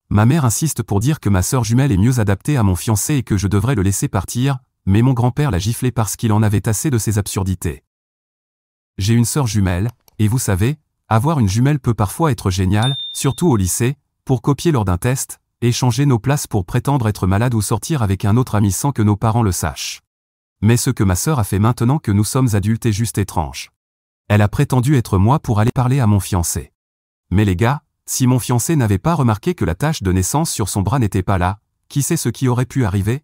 Ma mère insiste pour dire que ma sœur jumelle est mieux adaptée à mon fiancé et que je devrais le laisser partir, mais mon grand-père l'a giflé parce qu'il en avait assez de ces absurdités. J'ai une sœur jumelle, et vous savez, avoir une jumelle peut parfois être génial, surtout au lycée, pour copier lors d'un test, échanger nos places pour prétendre être malade ou sortir avec un autre ami sans que nos parents le sachent. Mais ce que ma sœur a fait maintenant que nous sommes adultes est juste étrange. Elle a prétendu être moi pour aller parler à mon fiancé. Mais les gars, si mon fiancé n'avait pas remarqué que la tache de naissance sur son bras n'était pas là, qui sait ce qui aurait pu arriver?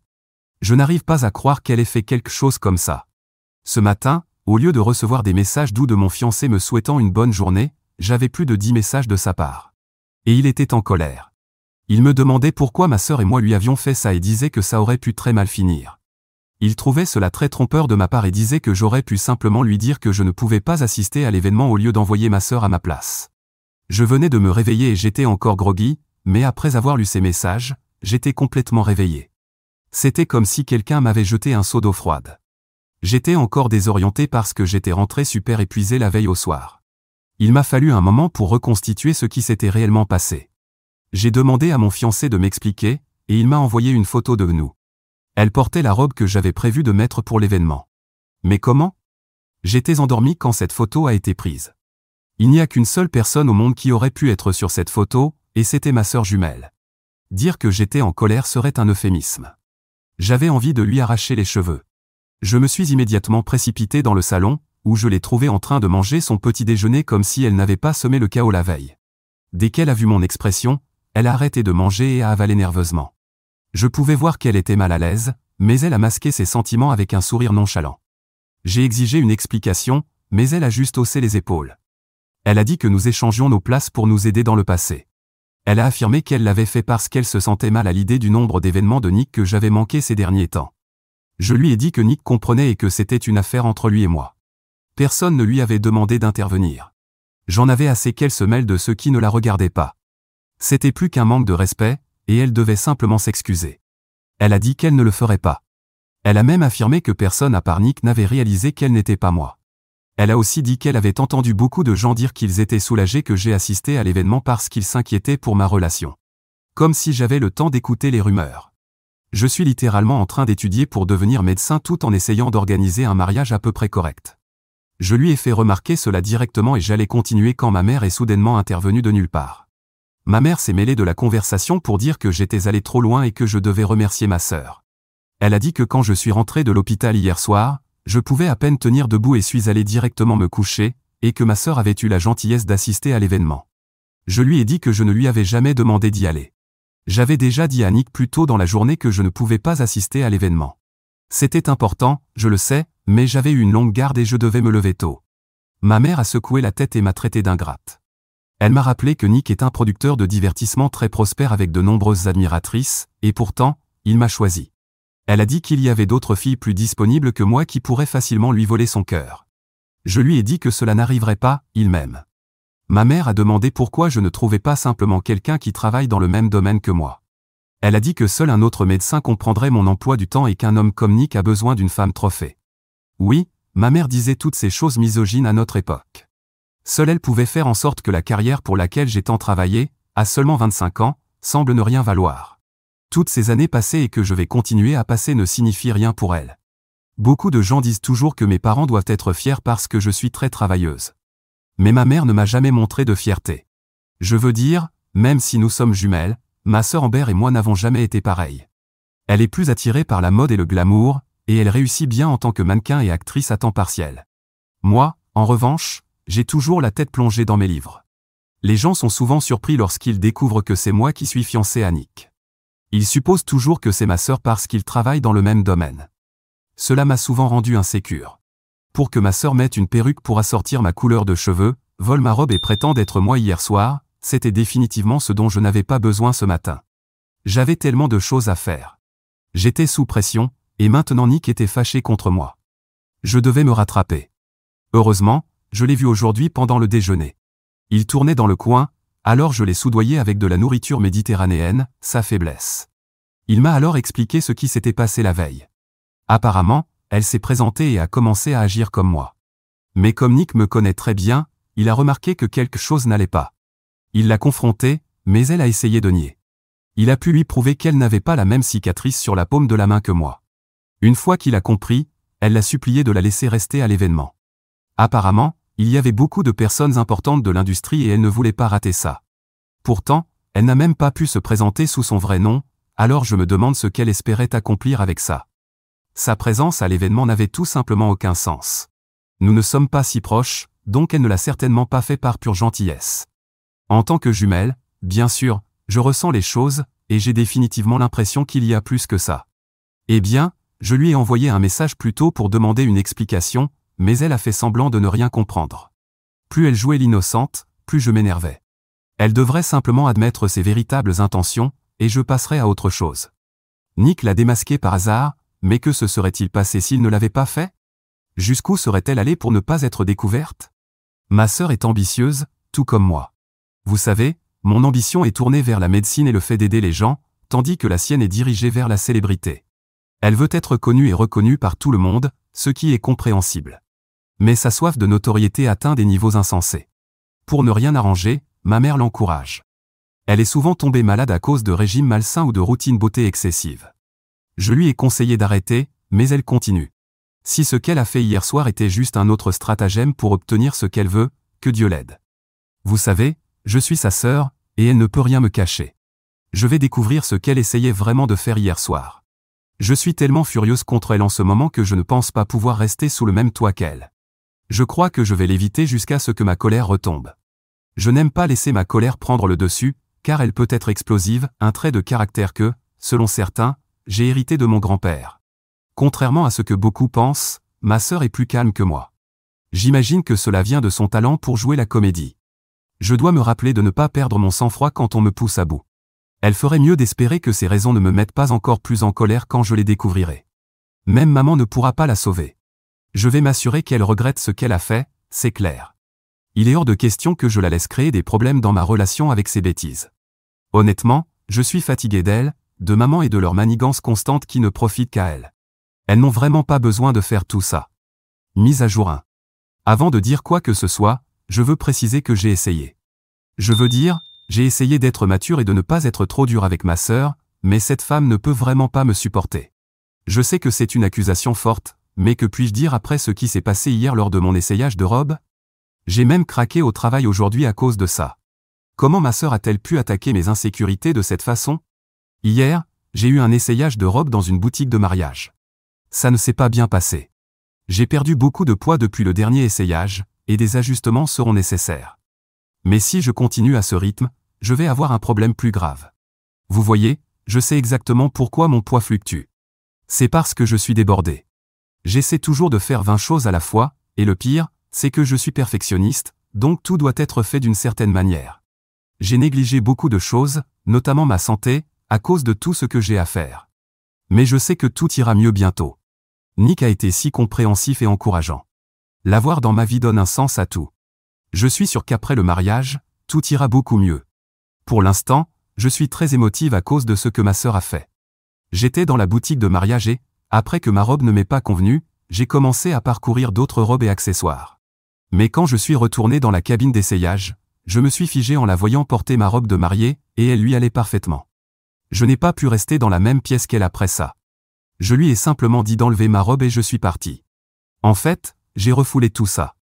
Je n'arrive pas à croire qu'elle ait fait quelque chose comme ça. Ce matin, au lieu de recevoir des messages doux de mon fiancé me souhaitant une bonne journée, j'avais plus de 10 messages de sa part. Et il était en colère. Il me demandait pourquoi ma sœur et moi lui avions fait ça et disait que ça aurait pu très mal finir. Il trouvait cela très trompeur de ma part et disait que j'aurais pu simplement lui dire que je ne pouvais pas assister à l'événement au lieu d'envoyer ma sœur à ma place. Je venais de me réveiller et j'étais encore groggy, mais après avoir lu ces messages, j'étais complètement réveillé. C'était comme si quelqu'un m'avait jeté un seau d'eau froide. J'étais encore désorienté parce que j'étais rentré super épuisé la veille au soir. Il m'a fallu un moment pour reconstituer ce qui s'était réellement passé. J'ai demandé à mon fiancé de m'expliquer, et il m'a envoyé une photo de nous. Elle portait la robe que j'avais prévu de mettre pour l'événement. Mais comment? J'étais endormi quand cette photo a été prise. Il n'y a qu'une seule personne au monde qui aurait pu être sur cette photo, et c'était ma sœur jumelle. Dire que j'étais en colère serait un euphémisme. J'avais envie de lui arracher les cheveux. Je me suis immédiatement précipité dans le salon, où je l'ai trouvée en train de manger son petit déjeuner comme si elle n'avait pas semé le chaos la veille. Dès qu'elle a vu mon expression, elle a arrêté de manger et a avalé nerveusement. Je pouvais voir qu'elle était mal à l'aise, mais elle a masqué ses sentiments avec un sourire nonchalant. J'ai exigé une explication, mais elle a juste haussé les épaules. Elle a dit que nous échangions nos places pour nous aider dans le passé. Elle a affirmé qu'elle l'avait fait parce qu'elle se sentait mal à l'idée du nombre d'événements de Nick que j'avais manqué ces derniers temps. Je lui ai dit que Nick comprenait et que c'était une affaire entre lui et moi. Personne ne lui avait demandé d'intervenir. J'en avais assez qu'elle se mêle de ceux qui ne la regardaient pas. C'était plus qu'un manque de respect, et elle devait simplement s'excuser. Elle a dit qu'elle ne le ferait pas. Elle a même affirmé que personne à part Nick n'avait réalisé qu'elle n'était pas moi. Elle a aussi dit qu'elle avait entendu beaucoup de gens dire qu'ils étaient soulagés que j'ai assisté à l'événement parce qu'ils s'inquiétaient pour ma relation. Comme si j'avais le temps d'écouter les rumeurs. Je suis littéralement en train d'étudier pour devenir médecin tout en essayant d'organiser un mariage à peu près correct. Je lui ai fait remarquer cela directement et j'allais continuer quand ma mère est soudainement intervenue de nulle part. Ma mère s'est mêlée de la conversation pour dire que j'étais allé trop loin et que je devais remercier ma sœur. Elle a dit que quand je suis rentré de l'hôpital hier soir, je pouvais à peine tenir debout et suis allé directement me coucher, et que ma sœur avait eu la gentillesse d'assister à l'événement. Je lui ai dit que je ne lui avais jamais demandé d'y aller. J'avais déjà dit à Nick plus tôt dans la journée que je ne pouvais pas assister à l'événement. C'était important, je le sais, mais j'avais eu une longue garde et je devais me lever tôt. Ma mère a secoué la tête et m'a traité d'ingrate. Elle m'a rappelé que Nick est un producteur de divertissement très prospère avec de nombreuses admiratrices, et pourtant, il m'a choisi. Elle a dit qu'il y avait d'autres filles plus disponibles que moi qui pourraient facilement lui voler son cœur. Je lui ai dit que cela n'arriverait pas, il m'aime. Ma mère a demandé pourquoi je ne trouvais pas simplement quelqu'un qui travaille dans le même domaine que moi. Elle a dit que seul un autre médecin comprendrait mon emploi du temps et qu'un homme comme Nick a besoin d'une femme trophée. Oui, ma mère disait toutes ces choses misogynes à notre époque. Seule elle pouvait faire en sorte que la carrière pour laquelle j'ai tant travaillé, à seulement 25 ans, semble ne rien valoir. Toutes ces années passées et que je vais continuer à passer ne signifient rien pour elle. Beaucoup de gens disent toujours que mes parents doivent être fiers parce que je suis très travailleuse. Mais ma mère ne m'a jamais montré de fierté. Je veux dire, même si nous sommes jumelles, ma sœur Amber et moi n'avons jamais été pareilles. Elle est plus attirée par la mode et le glamour, et elle réussit bien en tant que mannequin et actrice à temps partiel. Moi, en revanche, j'ai toujours la tête plongée dans mes livres. Les gens sont souvent surpris lorsqu'ils découvrent que c'est moi qui suis fiancé à Nick. Ils supposent toujours que c'est ma sœur parce qu'ils travaillent dans le même domaine. Cela m'a souvent rendu insécure. Pour que ma sœur mette une perruque pour assortir ma couleur de cheveux, vole ma robe et prétende être moi hier soir, c'était définitivement ce dont je n'avais pas besoin ce matin. J'avais tellement de choses à faire. J'étais sous pression, et maintenant Nick était fâché contre moi. Je devais me rattraper. Heureusement, je l'ai vu aujourd'hui pendant le déjeuner. Il tournait dans le coin, alors je l'ai soudoyé avec de la nourriture méditerranéenne, sa faiblesse. Il m'a alors expliqué ce qui s'était passé la veille. Apparemment, elle s'est présentée et a commencé à agir comme moi. Mais comme Nick me connaît très bien, il a remarqué que quelque chose n'allait pas. Il l'a confrontée, mais elle a essayé de nier. Il a pu lui prouver qu'elle n'avait pas la même cicatrice sur la paume de la main que moi. Une fois qu'il a compris, elle l'a supplié de la laisser rester à l'événement. Apparemment, il y avait beaucoup de personnes importantes de l'industrie et elle ne voulait pas rater ça. Pourtant, elle n'a même pas pu se présenter sous son vrai nom, alors je me demande ce qu'elle espérait accomplir avec ça. Sa présence à l'événement n'avait tout simplement aucun sens. Nous ne sommes pas si proches, donc elle ne l'a certainement pas fait par pure gentillesse. En tant que jumelle, bien sûr, je ressens les choses, et j'ai définitivement l'impression qu'il y a plus que ça. Eh bien, je lui ai envoyé un message plus tôt pour demander une explication, mais elle a fait semblant de ne rien comprendre. Plus elle jouait l'innocente, plus je m'énervais. Elle devrait simplement admettre ses véritables intentions, et je passerai à autre chose. Nick l'a démasqué par hasard, mais que se serait-il passé s'il ne l'avait pas fait? Jusqu'où serait-elle allée pour ne pas être découverte? Ma sœur est ambitieuse, tout comme moi. Vous savez, mon ambition est tournée vers la médecine et le fait d'aider les gens, tandis que la sienne est dirigée vers la célébrité. Elle veut être connue et reconnue par tout le monde, ce qui est compréhensible. Mais sa soif de notoriété atteint des niveaux insensés. Pour ne rien arranger, ma mère l'encourage. Elle est souvent tombée malade à cause de régimes malsains ou de routines beauté excessives. Je lui ai conseillé d'arrêter, mais elle continue. Si ce qu'elle a fait hier soir était juste un autre stratagème pour obtenir ce qu'elle veut, que Dieu l'aide. Vous savez, je suis sa sœur, et elle ne peut rien me cacher. Je vais découvrir ce qu'elle essayait vraiment de faire hier soir. Je suis tellement furieuse contre elle en ce moment que je ne pense pas pouvoir rester sous le même toit qu'elle. Je crois que je vais l'éviter jusqu'à ce que ma colère retombe. Je n'aime pas laisser ma colère prendre le dessus, car elle peut être explosive, un trait de caractère que, selon certains, j'ai hérité de mon grand-père. Contrairement à ce que beaucoup pensent, ma sœur est plus calme que moi. J'imagine que cela vient de son talent pour jouer la comédie. Je dois me rappeler de ne pas perdre mon sang-froid quand on me pousse à bout. Elle ferait mieux d'espérer que ces raisons ne me mettent pas encore plus en colère quand je les découvrirai. Même maman ne pourra pas la sauver. Je vais m'assurer qu'elle regrette ce qu'elle a fait, c'est clair. Il est hors de question que je la laisse créer des problèmes dans ma relation avec ses bêtises. Honnêtement, je suis fatigué d'elle, de maman et de leur manigance constante qui ne profitent qu'à elle. Elles n'ont vraiment pas besoin de faire tout ça. Mise à jour 1. Avant de dire quoi que ce soit, je veux préciser que j'ai essayé. Je veux dire, j'ai essayé d'être mature et de ne pas être trop dur avec ma sœur, mais cette femme ne peut vraiment pas me supporter. Je sais que c'est une accusation forte, mais que puis-je dire après ce qui s'est passé hier lors de mon essayage de robe? J'ai même craqué au travail aujourd'hui à cause de ça. Comment ma sœur a-t-elle pu attaquer mes insécurités de cette façon? Hier, j'ai eu un essayage de robe dans une boutique de mariage. Ça ne s'est pas bien passé. J'ai perdu beaucoup de poids depuis le dernier essayage, et des ajustements seront nécessaires. Mais si je continue à ce rythme, je vais avoir un problème plus grave. Vous voyez, je sais exactement pourquoi mon poids fluctue. C'est parce que je suis débordé. J'essaie toujours de faire 20 choses à la fois, et le pire, c'est que je suis perfectionniste, donc tout doit être fait d'une certaine manière. J'ai négligé beaucoup de choses, notamment ma santé, à cause de tout ce que j'ai à faire. Mais je sais que tout ira mieux bientôt. Nick a été si compréhensif et encourageant. L'avoir dans ma vie donne un sens à tout. Je suis sûr qu'après le mariage, tout ira beaucoup mieux. Pour l'instant, je suis très émotive à cause de ce que ma sœur a fait. J'étais dans la boutique de mariage et, après que ma robe ne m'ait pas convenu, j'ai commencé à parcourir d'autres robes et accessoires. Mais quand je suis retourné dans la cabine d'essayage, je me suis figé en la voyant porter ma robe de mariée, et elle lui allait parfaitement. Je n'ai pas pu rester dans la même pièce qu'elle après ça. Je lui ai simplement dit d'enlever ma robe et je suis parti. En fait, j'ai refoulé tout ça.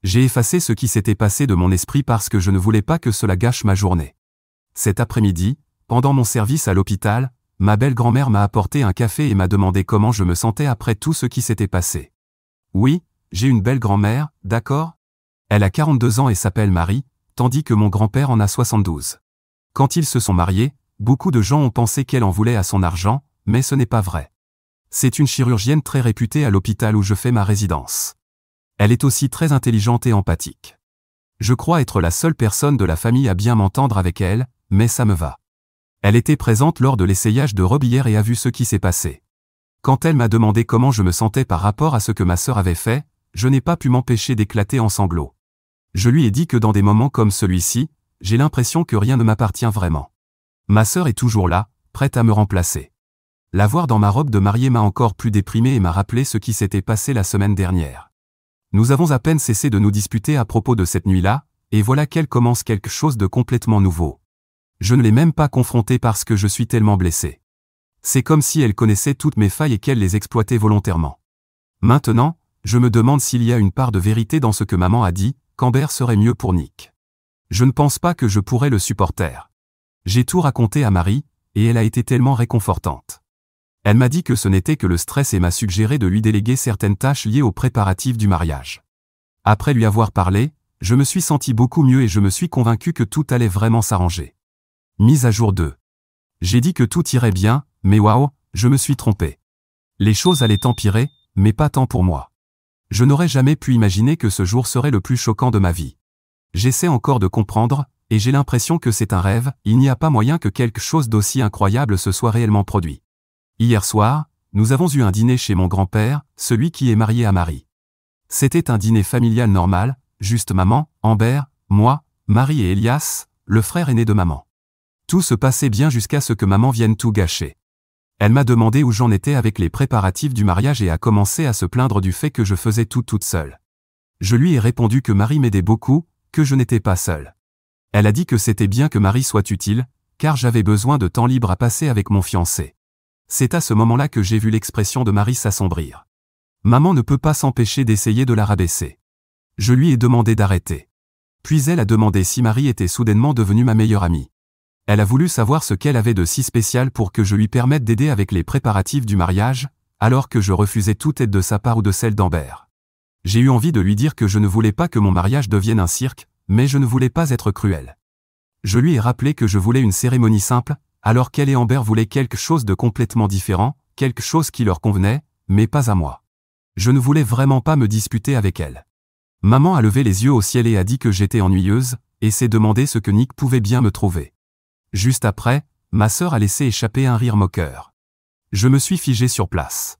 J'ai effacé ce qui s'était passé de mon esprit parce que je ne voulais pas que cela gâche ma journée. Cet après-midi, pendant mon service à l'hôpital, ma belle-grand-mère m'a apporté un café et m'a demandé comment je me sentais après tout ce qui s'était passé. Oui, j'ai une belle-grand-mère, d'accord? Elle a 42 ans et s'appelle Marie, tandis que mon grand-père en a 72. Quand ils se sont mariés, beaucoup de gens ont pensé qu'elle en voulait à son argent, mais ce n'est pas vrai. C'est une chirurgienne très réputée à l'hôpital où je fais ma résidence. Elle est aussi très intelligente et empathique. Je crois être la seule personne de la famille à bien m'entendre avec elle, mais ça me va. Elle était présente lors de l'essayage de robe hier et a vu ce qui s'est passé. Quand elle m'a demandé comment je me sentais par rapport à ce que ma sœur avait fait, je n'ai pas pu m'empêcher d'éclater en sanglots. Je lui ai dit que dans des moments comme celui-ci, j'ai l'impression que rien ne m'appartient vraiment. Ma sœur est toujours là, prête à me remplacer. La voir dans ma robe de mariée m'a encore plus déprimé et m'a rappelé ce qui s'était passé la semaine dernière. Nous avons à peine cessé de nous disputer à propos de cette nuit-là, et voilà qu'elle commence quelque chose de complètement nouveau. Je ne l'ai même pas confrontée parce que je suis tellement blessé. C'est comme si elle connaissait toutes mes failles et qu'elle les exploitait volontairement. Maintenant, je me demande s'il y a une part de vérité dans ce que maman a dit, qu'Amber serait mieux pour Nick. Je ne pense pas que je pourrais le supporter. J'ai tout raconté à Marie, et elle a été tellement réconfortante. Elle m'a dit que ce n'était que le stress et m'a suggéré de lui déléguer certaines tâches liées aux préparatifs du mariage. Après lui avoir parlé, je me suis senti beaucoup mieux et je me suis convaincu que tout allait vraiment s'arranger. Mise à jour 2. J'ai dit que tout irait bien, mais waouh, je me suis trompé. Les choses allaient empirer, mais pas tant pour moi. Je n'aurais jamais pu imaginer que ce jour serait le plus choquant de ma vie. J'essaie encore de comprendre, et j'ai l'impression que c'est un rêve, il n'y a pas moyen que quelque chose d'aussi incroyable se soit réellement produit. Hier soir, nous avons eu un dîner chez mon grand-père, celui qui est marié à Marie. C'était un dîner familial normal, juste maman, Amber, moi, Marie et Elias, le frère aîné de maman. Tout se passait bien jusqu'à ce que maman vienne tout gâcher. Elle m'a demandé où j'en étais avec les préparatifs du mariage et a commencé à se plaindre du fait que je faisais tout toute seule. Je lui ai répondu que Marie m'aidait beaucoup, que je n'étais pas seul. Elle a dit que c'était bien que Marie soit utile, car j'avais besoin de temps libre à passer avec mon fiancé. C'est à ce moment-là que j'ai vu l'expression de Marie s'assombrir. Maman ne peut pas s'empêcher d'essayer de la rabaisser. Je lui ai demandé d'arrêter. Puis elle a demandé si Marie était soudainement devenue ma meilleure amie. Elle a voulu savoir ce qu'elle avait de si spécial pour que je lui permette d'aider avec les préparatifs du mariage, alors que je refusais toute aide de sa part ou de celle d'Amber. J'ai eu envie de lui dire que je ne voulais pas que mon mariage devienne un cirque, mais je ne voulais pas être cruel. Je lui ai rappelé que je voulais une cérémonie simple, alors qu'elle et Amber voulaient quelque chose de complètement différent, quelque chose qui leur convenait, mais pas à moi. Je ne voulais vraiment pas me disputer avec elle. Maman a levé les yeux au ciel et a dit que j'étais ennuyeuse, et s'est demandé ce que Nick pouvait bien me trouver. Juste après, ma sœur a laissé échapper un rire moqueur. Je me suis figé sur place.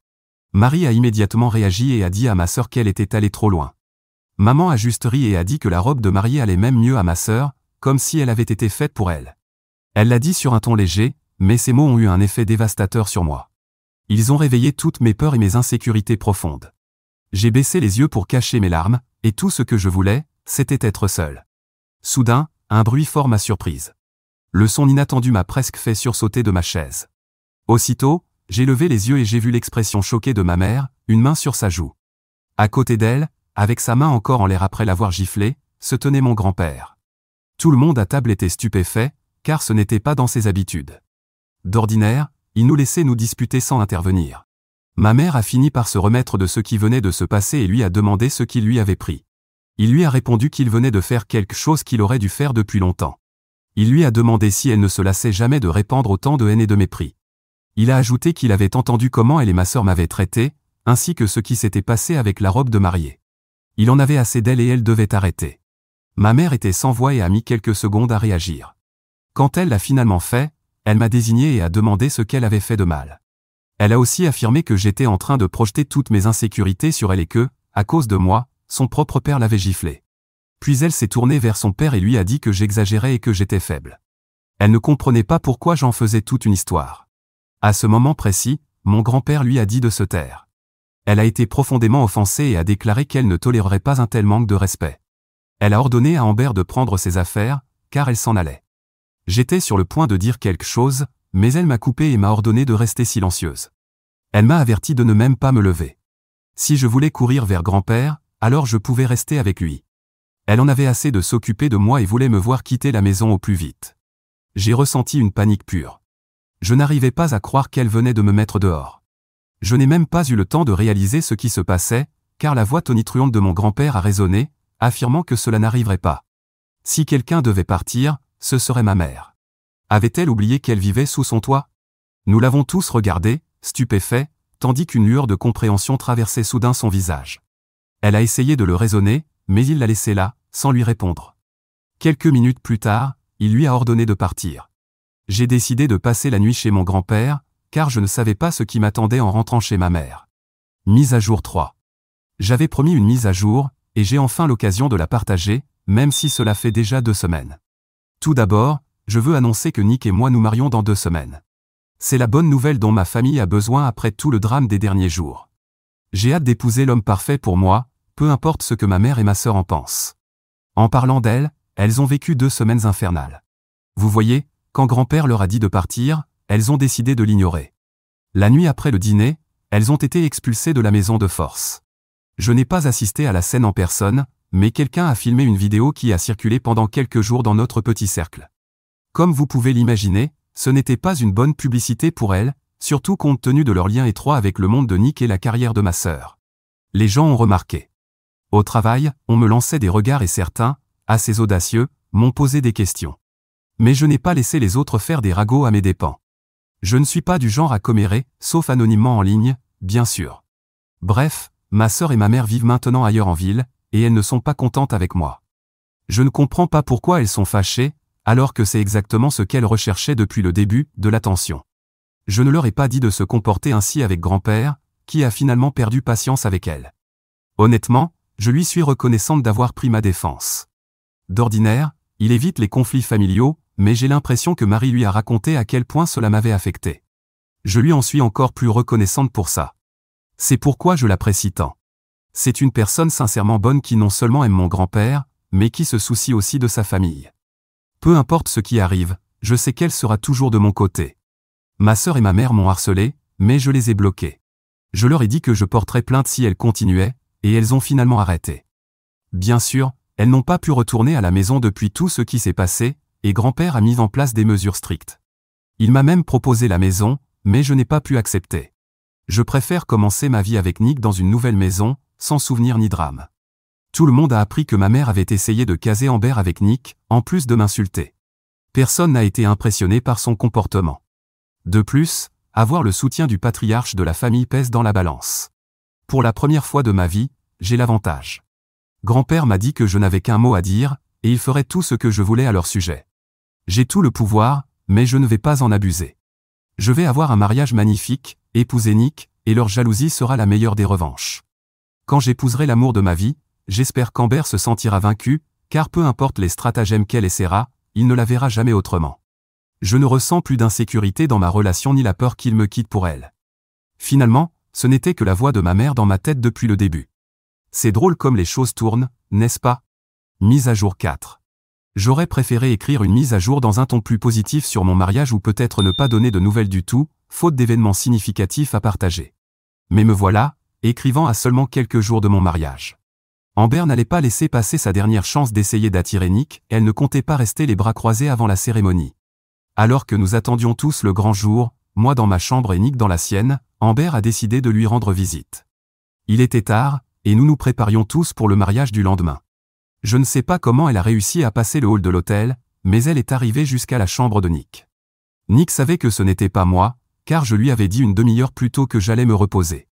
Marie a immédiatement réagi et a dit à ma sœur qu'elle était allée trop loin. Maman a juste ri et a dit que la robe de mariée allait même mieux à ma sœur, comme si elle avait été faite pour elle. Elle l'a dit sur un ton léger, mais ces mots ont eu un effet dévastateur sur moi. Ils ont réveillé toutes mes peurs et mes insécurités profondes. J'ai baissé les yeux pour cacher mes larmes, et tout ce que je voulais, c'était être seul. Soudain, un bruit fort m'a surprise. Le son inattendu m'a presque fait sursauter de ma chaise. Aussitôt, j'ai levé les yeux et j'ai vu l'expression choquée de ma mère, une main sur sa joue. À côté d'elle, avec sa main encore en l'air après l'avoir giflée, se tenait mon grand-père. Tout le monde à table était stupéfait, car ce n'était pas dans ses habitudes. D'ordinaire, il nous laissait nous disputer sans intervenir. Ma mère a fini par se remettre de ce qui venait de se passer et lui a demandé ce qu'il lui avait pris. Il lui a répondu qu'il venait de faire quelque chose qu'il aurait dû faire depuis longtemps. Il lui a demandé si elle ne se lassait jamais de répandre autant de haine et de mépris. Il a ajouté qu'il avait entendu comment elle et ma sœur m'avaient traité, ainsi que ce qui s'était passé avec la robe de mariée. Il en avait assez d'elle et elle devait arrêter. Ma mère était sans voix et a mis quelques secondes à réagir. Quand elle l'a finalement fait, elle m'a désigné et a demandé ce qu'elle avait fait de mal. Elle a aussi affirmé que j'étais en train de projeter toutes mes insécurités sur elle et que, à cause de moi, son propre père l'avait giflée. Puis elle s'est tournée vers son père et lui a dit que j'exagérais et que j'étais faible. Elle ne comprenait pas pourquoi j'en faisais toute une histoire. À ce moment précis, mon grand-père lui a dit de se taire. Elle a été profondément offensée et a déclaré qu'elle ne tolérerait pas un tel manque de respect. Elle a ordonné à Amber de prendre ses affaires, car elle s'en allait. J'étais sur le point de dire quelque chose, mais elle m'a coupé et m'a ordonné de rester silencieuse. Elle m'a averti de ne même pas me lever. Si je voulais courir vers grand-père, alors je pouvais rester avec lui. Elle en avait assez de s'occuper de moi et voulait me voir quitter la maison au plus vite. J'ai ressenti une panique pure. Je n'arrivais pas à croire qu'elle venait de me mettre dehors. Je n'ai même pas eu le temps de réaliser ce qui se passait, car la voix tonitruante de mon grand-père a résonné, affirmant que cela n'arriverait pas. Si quelqu'un devait partir, ce serait ma mère. Avait-elle oublié qu'elle vivait sous son toit? Nous l'avons tous regardée, stupéfaits, tandis qu'une lueur de compréhension traversait soudain son visage. Elle a essayé de le raisonner, mais il l'a laissé là, sans lui répondre. Quelques minutes plus tard, il lui a ordonné de partir. J'ai décidé de passer la nuit chez mon grand-père, car je ne savais pas ce qui m'attendait en rentrant chez ma mère. Mise à jour 3. J'avais promis une mise à jour, et j'ai enfin l'occasion de la partager, même si cela fait déjà 2 semaines. Tout d'abord, je veux annoncer que Nick et moi nous marions dans 2 semaines. C'est la bonne nouvelle dont ma famille a besoin après tout le drame des derniers jours. J'ai hâte d'épouser l'homme parfait pour moi, peu importe ce que ma mère et ma sœur en pensent. En parlant d'elle, elles ont vécu 2 semaines infernales. Vous voyez, quand grand-père leur a dit de partir, elles ont décidé de l'ignorer. La nuit après le dîner, elles ont été expulsées de la maison de force. Je n'ai pas assisté à la scène en personne, mais quelqu'un a filmé une vidéo qui a circulé pendant quelques jours dans notre petit cercle. Comme vous pouvez l'imaginer, ce n'était pas une bonne publicité pour elles, surtout compte tenu de leur lien étroit avec le monde de Nick et la carrière de ma sœur. Les gens ont remarqué. Au travail, on me lançait des regards et certains, assez audacieux, m'ont posé des questions. Mais je n'ai pas laissé les autres faire des ragots à mes dépens. Je ne suis pas du genre à commérer, sauf anonymement en ligne, bien sûr. Bref, ma sœur et ma mère vivent maintenant ailleurs en ville, et elles ne sont pas contentes avec moi. Je ne comprends pas pourquoi elles sont fâchées, alors que c'est exactement ce qu'elles recherchaient depuis le début, de l'attention. Je ne leur ai pas dit de se comporter ainsi avec grand-père, qui a finalement perdu patience avec elles. Honnêtement, je lui suis reconnaissante d'avoir pris ma défense. D'ordinaire, il évite les conflits familiaux, mais j'ai l'impression que Marie lui a raconté à quel point cela m'avait affecté. Je lui en suis encore plus reconnaissante pour ça. C'est pourquoi je l'apprécie tant. C'est une personne sincèrement bonne qui non seulement aime mon grand-père, mais qui se soucie aussi de sa famille. Peu importe ce qui arrive, je sais qu'elle sera toujours de mon côté. Ma sœur et ma mère m'ont harcelé, mais je les ai bloquées. Je leur ai dit que je porterais plainte si elles continuaient, et elles ont finalement arrêté. Bien sûr, elles n'ont pas pu retourner à la maison depuis tout ce qui s'est passé, et grand-père a mis en place des mesures strictes. Il m'a même proposé la maison, mais je n'ai pas pu accepter. Je préfère commencer ma vie avec Nick dans une nouvelle maison, sans souvenir ni drame. Tout le monde a appris que ma mère avait essayé de caser Amber avec Nick, en plus de m'insulter. Personne n'a été impressionné par son comportement. De plus, avoir le soutien du patriarche de la famille pèse dans la balance. Pour la première fois de ma vie, j'ai l'avantage. Grand-père m'a dit que je n'avais qu'un mot à dire, et il ferait tout ce que je voulais à leur sujet. J'ai tout le pouvoir, mais je ne vais pas en abuser. Je vais avoir un mariage magnifique, épouser Nick, et leur jalousie sera la meilleure des revanches. Quand j'épouserai l'amour de ma vie, j'espère qu'Amber se sentira vaincue, car peu importe les stratagèmes qu'elle essaiera, il ne la verra jamais autrement. Je ne ressens plus d'insécurité dans ma relation ni la peur qu'il me quitte pour elle. Finalement, ce n'était que la voix de ma mère dans ma tête depuis le début. C'est drôle comme les choses tournent, n'est-ce pas? Mise à jour 4. J'aurais préféré écrire une mise à jour dans un ton plus positif sur mon mariage ou peut-être ne pas donner de nouvelles du tout, faute d'événements significatifs à partager. Mais me voilà, écrivant à seulement quelques jours de mon mariage. Amber n'allait pas laisser passer sa dernière chance d'essayer d'attirer Nick, elle ne comptait pas rester les bras croisés avant la cérémonie. Alors que nous attendions tous le grand jour, moi dans ma chambre et Nick dans la sienne, Amber a décidé de lui rendre visite. Il était tard, et nous nous préparions tous pour le mariage du lendemain. Je ne sais pas comment elle a réussi à passer le hall de l'hôtel, mais elle est arrivée jusqu'à la chambre de Nick. Nick savait que ce n'était pas moi, car je lui avais dit une demi-heure plus tôt que j'allais me reposer.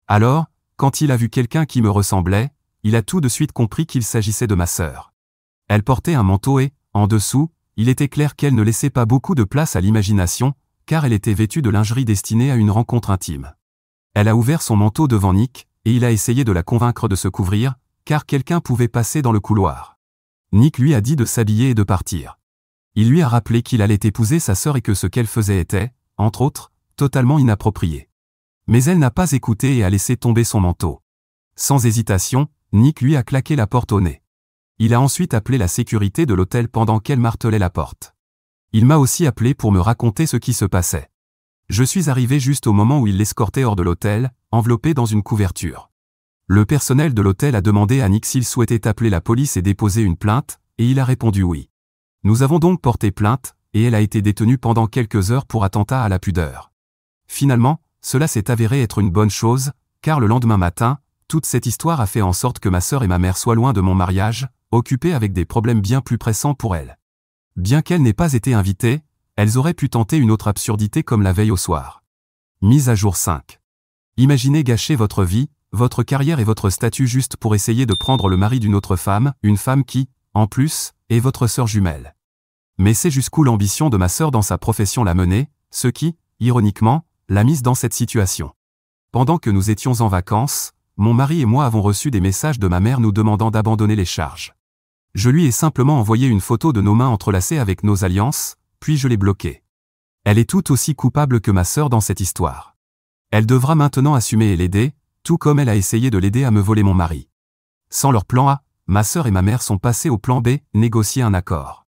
Alors, quand il a vu quelqu'un qui me ressemblait, il a tout de suite compris qu'il s'agissait de ma sœur. Elle portait un manteau et, en dessous, il était clair qu'elle ne laissait pas beaucoup de place à l'imagination, car elle était vêtue de lingerie destinée à une rencontre intime. Elle a ouvert son manteau devant Nick, et il a essayé de la convaincre de se couvrir, car quelqu'un pouvait passer dans le couloir. Nick lui a dit de s'habiller et de partir. Il lui a rappelé qu'il allait épouser sa sœur et que ce qu'elle faisait était, entre autres, totalement inapproprié. Mais elle n'a pas écouté et a laissé tomber son manteau. Sans hésitation, Nick lui a claqué la porte au nez. Il a ensuite appelé la sécurité de l'hôtel pendant qu'elle martelait la porte. Il m'a aussi appelé pour me raconter ce qui se passait. Je suis arrivé juste au moment où il l'escortait hors de l'hôtel, enveloppé dans une couverture. Le personnel de l'hôtel a demandé à Nick s'il souhaitait appeler la police et déposer une plainte, et il a répondu oui. Nous avons donc porté plainte, et elle a été détenue pendant quelques heures pour attentat à la pudeur. Finalement, cela s'est avéré être une bonne chose, car le lendemain matin, toute cette histoire a fait en sorte que ma sœur et ma mère soient loin de mon mariage, occupées avec des problèmes bien plus pressants pour elles. Bien qu'elles n'aient pas été invitées, elles auraient pu tenter une autre absurdité comme la veille au soir. Mise à jour 5. Imaginez gâcher votre vie, votre carrière et votre statut juste pour essayer de prendre le mari d'une autre femme, une femme qui, en plus, est votre sœur jumelle. Mais c'est jusqu'où l'ambition de ma sœur dans sa profession l'a menée, ce qui, ironiquement, l'a mise dans cette situation. Pendant que nous étions en vacances, mon mari et moi avons reçu des messages de ma mère nous demandant d'abandonner les charges. Je lui ai simplement envoyé une photo de nos mains entrelacées avec nos alliances, puis je l'ai bloquée. Elle est tout aussi coupable que ma sœur dans cette histoire. Elle devra maintenant assumer et l'aider, tout comme elle a essayé de l'aider à me voler mon mari. Sans leur plan A, ma sœur et ma mère sont passées au plan B, négocier un accord.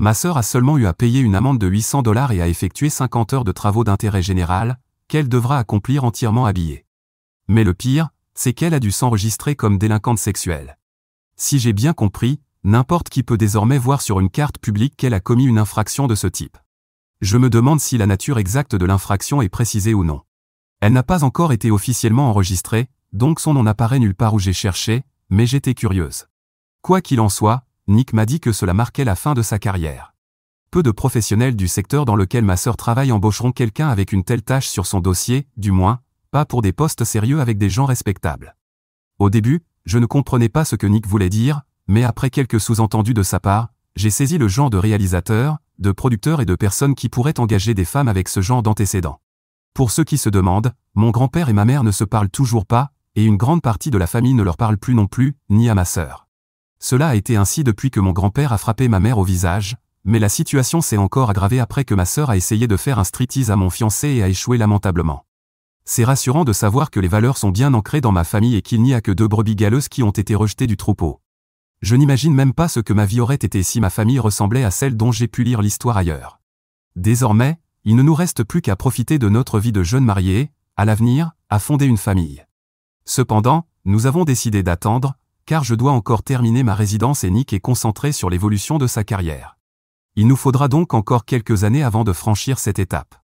Ma sœur a seulement eu à payer une amende de 800 $ et à effectuer 50 heures de travaux d'intérêt général, qu'elle devra accomplir entièrement habillée. Mais le pire, c'est qu'elle a dû s'enregistrer comme délinquante sexuelle. Si j'ai bien compris, n'importe qui peut désormais voir sur une carte publique qu'elle a commis une infraction de ce type. Je me demande si la nature exacte de l'infraction est précisée ou non. Elle n'a pas encore été officiellement enregistrée, donc son nom n'apparaît nulle part où j'ai cherché, mais j'étais curieuse. Quoi qu'il en soit, Nick m'a dit que cela marquait la fin de sa carrière. Peu de professionnels du secteur dans lequel ma sœur travaille embaucheront quelqu'un avec une telle tâche sur son dossier, du moins, pas pour des postes sérieux avec des gens respectables. Au début, je ne comprenais pas ce que Nick voulait dire, mais après quelques sous-entendus de sa part, j'ai saisi le genre de réalisateur, de producteur et de personnes qui pourraient engager des femmes avec ce genre d'antécédents. Pour ceux qui se demandent, mon grand-père et ma mère ne se parlent toujours pas, et une grande partie de la famille ne leur parle plus non plus, ni à ma sœur. Cela a été ainsi depuis que mon grand-père a frappé ma mère au visage, mais la situation s'est encore aggravée après que ma sœur a essayé de faire un striptease à mon fiancé et a échoué lamentablement. C'est rassurant de savoir que les valeurs sont bien ancrées dans ma famille et qu'il n'y a que 2 brebis galeuses qui ont été rejetées du troupeau. Je n'imagine même pas ce que ma vie aurait été si ma famille ressemblait à celle dont j'ai pu lire l'histoire ailleurs. Désormais, il ne nous reste plus qu'à profiter de notre vie de jeunes mariés, à l'avenir, à fonder une famille. Cependant, nous avons décidé d'attendre, car je dois encore terminer ma résidence et Nick est concentré sur l'évolution de sa carrière. Il nous faudra donc encore quelques années avant de franchir cette étape.